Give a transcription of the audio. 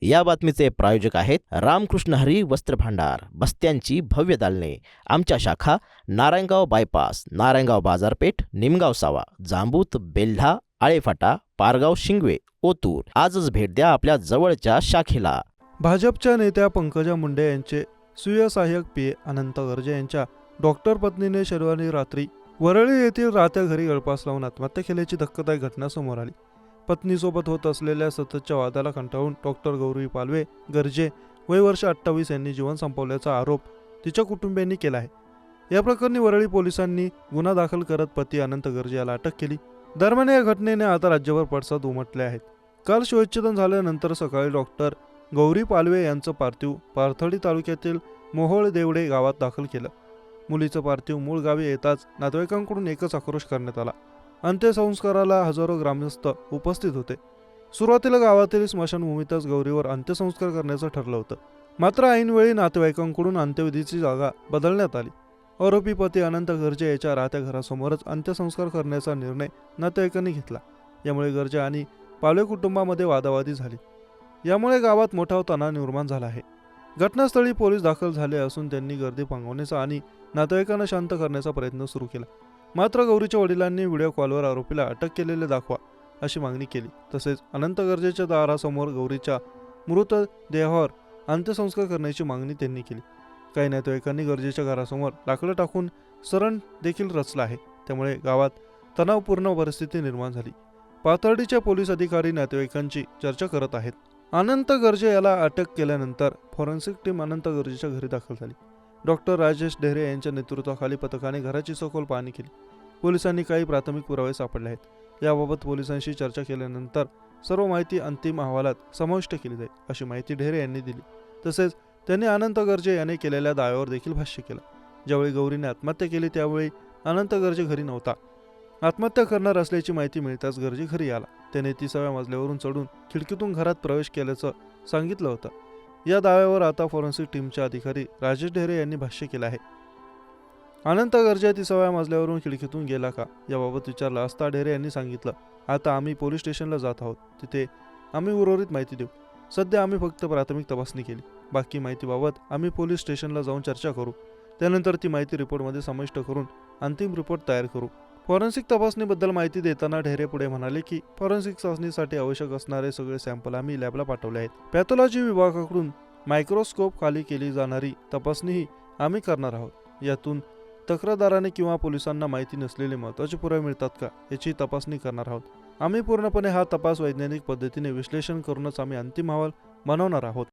या बातमीचे प्रायोजक आहेत रामकृष्ण हरी वस्त्र भांडार, बस्त्यांची भव्य दालने. आमच्या शाखा नारायणगाव बायपास, नारायणगाव बाजारपेठ, निमगाव सावा, जांबूत, बेल्ढा, आळेफाटा, पारगाव, शिंगवे, ओतूर. आजच भेट द्या आपल्या जवळच्या शाखेला. भाजपच्या नेत्या पंकजा मुंडे यांचे स्वीय सहाय्यक पीए अनंत गर्जे यांच्या डॉक्टर पत्नीने शनिवारी रात्री वरळी येथील राहत्या घरी गळफास लावून आत्महत्या केल्याची धक्कादायक घटना समोर आली. पत्नीसोबत होत असलेल्या सततच्या वादाला कंटाळून डॉक्टर गौरी पालवे गर्जे वय वर्ष 28 यांनी जीवन संपवल्याचा आरोप तिच्या कुटुंबियांनी केला आहे. या प्रकरणी वरळी पोलिसांनी गुन्हा दाखल करत पती अनंत गर्जे याला अटक केली. दरम्यान या घटनेने आता राज्यभर पडसाद उमटले आहेत. काल शवविच्छेदन झाल्यानंतर सकाळी डॉक्टर गौरी पालवे यांचं पार्थिव पाथर्डी तालुक्यातील मोहोळ देवडे गावात दाखल केलं. मुलीचं पार्थिव मूळ गावी येताच नातेवाईकांकडून एकच आक्रोश करण्यात आला. अंत्यसंस्काराला हजारो ग्रामस्थ उपस्थित होते. सुरुवातीला गावातील स्मशानभूमीतच गौरीवर अंत्यसंस्कार करण्याचं ठरलं होतं. मात्र ऐनवेळी नातेवाईकांकडून अंत्यविधीची जागा बदलण्यात आली. आरोपी पती अनंत गर्जे याच्या राहत्या घरासमोरच अंत्यसंस्कार करण्याचा निर्णय नातेवाईकांनी घेतला. यामुळे गर्जे आणि पालवे कुटुंबामध्ये वादावादी झाली. यामुळे गावात मोठा तणाव निर्माण झाला आहे. घटनास्थळी पोलीस दाखल झाले असून त्यांनी गर्दी पांगवण्याचा आणि नातेवाईकांना शांत करण्याचा प्रयत्न सुरू केला. मात्र गौरीच्या वडिलांनी व्हिडिओ कॉलवर आरोपीला अटक केलेले दाखवा अशी मागणी केली. तसेच अनंत गर्जेच्या दारासमोर गौरीच्या मृतदेहावर अंत्यसंस्कार करण्याची मागणी त्यांनी केली. काही नातेवाईकांनी गर्जेच्या घरासमोर लाकडं टाकून सरण देखील रचला आहे. त्यामुळे गावात तणावपूर्ण परिस्थिती निर्माण झाली. पाथर्डीच्या पोलीस अधिकारी नातेवाईकांची चर्चा करत आहेत. अनंत गर्जे याला अटक केल्यानंतर फॉरेन्सिक टीम अनंत गर्जेच्या घरी दाखल झाली. डॉक्टर राजेश ढेरे यांच्या नेतृत्वाखाली पथकाने घराची सखोल पाहणी केली. पोलिसांनी काही प्राथमिक पुरावे सापडले आहेत. याबाबत पोलिसांशी चर्चा केल्यानंतर सर्व माहिती अंतिम अहवालात समाविष्ट केली जाईल अशी माहिती ढेरे यांनी दिली. तसेच त्यांनी अनंत गर्जे याने केलेल्या दाव्यावर देखील भाष्य केलं. ज्यावेळी गौरीने आत्महत्या केली त्यावेळी अनंत गर्जे घरी नव्हता. आत्महत्या करणार असल्याची माहिती मिळताच गर्जे घरी आला. त्याने 30व्या मजल्यावरून चढून खिडकीतून घरात प्रवेश केल्याचं सांगितलं होतं. या दाव्यावर आता फॉरेन्सिक टीमचे अधिकारी राजेश ढेरे यांनी भाष्य केलं आहे. अनंत गर्जे 30व्या मजल्यावरून खिडकीतून गेला का याबाबत विचारलं असता ढेरे यांनी सांगितलं, आता आम्ही पोलीस स्टेशनला जात आहोत. तिथे आम्ही उर्वरित माहिती देऊ. सध्या आम्ही फक्त प्राथमिक तपासणी केली. बाकी माहितीबाबत आम्ही पोलीस स्टेशनला जाऊन चर्चा करू. त्यानंतर ती माहिती रिपोर्टमध्ये समाविष्ट करून अंतिम रिपोर्ट तयार करू. फॉरेन्सिक तपासणीबद्दल माहिती देताना ढेरे पुढे म्हणाले की फॉरेन्सिक चाचणीसाठी आवश्यक असणारे सगळे सॅम्पल आम्ही लॅबला पाठवले आहेत. पॅथॉलॉजी विभागाकडून मायक्रोस्कोप खाली केली जाणारी तपासणीही आम्ही करणार आहोत. यातून तक्रारदाराने किंवा पोलिसांना माहिती नसलेले महत्त्वाचे पुरावे मिळतात का याची तपासणी करणार आहोत. आम्ही पूर्णपणे हा तपास वैज्ञानिक पद्धतीने विश्लेषण करूनच आम्ही अंतिम अहवाल बनवणार आहोत.